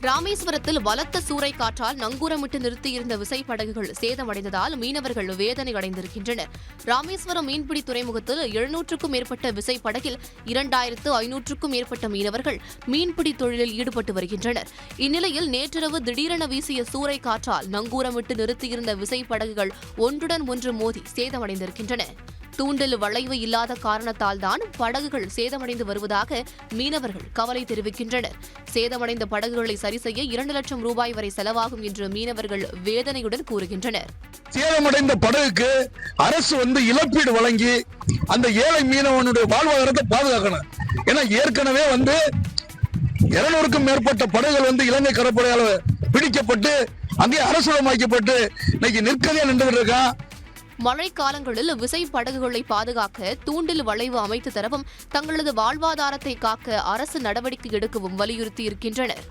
ராமேஸ்வரத்தில் பலத்த சூறை காற்றால் நங்கூரமிட்டு நிறுத்தியிருந்த விசைப்படகுகள் சேதமடைந்ததால் மீனவர்கள் வேதனை அடைந்திருக்கின்றனர். ராமேஸ்வரம் மீன்பிடி துறைமுகத்தில் 700க்கும் மேற்பட்ட விசைப்படகில் 2500க்கும் மேற்பட்ட மீனவர்கள் மீன்பிடி தொழிலில் ஈடுபட்டு வருகின்றனர். இந்நிலையில் நேற்றிரவு திடீரென வீசிய சூறை காற்றால் நங்கூரமிட்டு நிறுத்தியிருந்த விசைப்படகுகள் ஒன்றுடன் ஒன்று மோதி சேதமடைந்திருக்கின்றன. தூண்டில் வளைவு இல்லாத காரணத்தால் தான் படகுகள் சேதமடைந்து வருவதாக மீனவர்கள் கவலை தெரிவிக்கின்றனர். சேதமடைந்த படகுகளை சரி செய்ய 2 லட்சம் ரூபாய் வரை செலவாகும் என்று மீனவர்கள் வேதனையுடன் கூறுகின்றனர். சேதமடைந்த படகுக்கு அரசு இழப்பீடு வழங்கி அந்த ஏழை மீனவனுடைய வாழ்வாதாரத்தை பாதுகாக்கணும். ஏன்னா ஏற்கனவே 200க்கும் மேற்பட்ட படகுகள் இலங்கை கடற்படையால் பிடிக்கப்பட்டு அங்கே அரசுடமாக்கப்பட்டு இன்னைக்கு நிற்கதையா நின்று இருக்கான். மழை காலங்களில் விசை படகுகளை பாதுகாக்க தூண்டில் வளைவு அமைத்து தரவும் தங்களது வாழ்வாதாரத்தை காக்க அரசு நடவடிக்கை எடுக்கவும் வலியுறுத்தி இருக்கின்றனர்.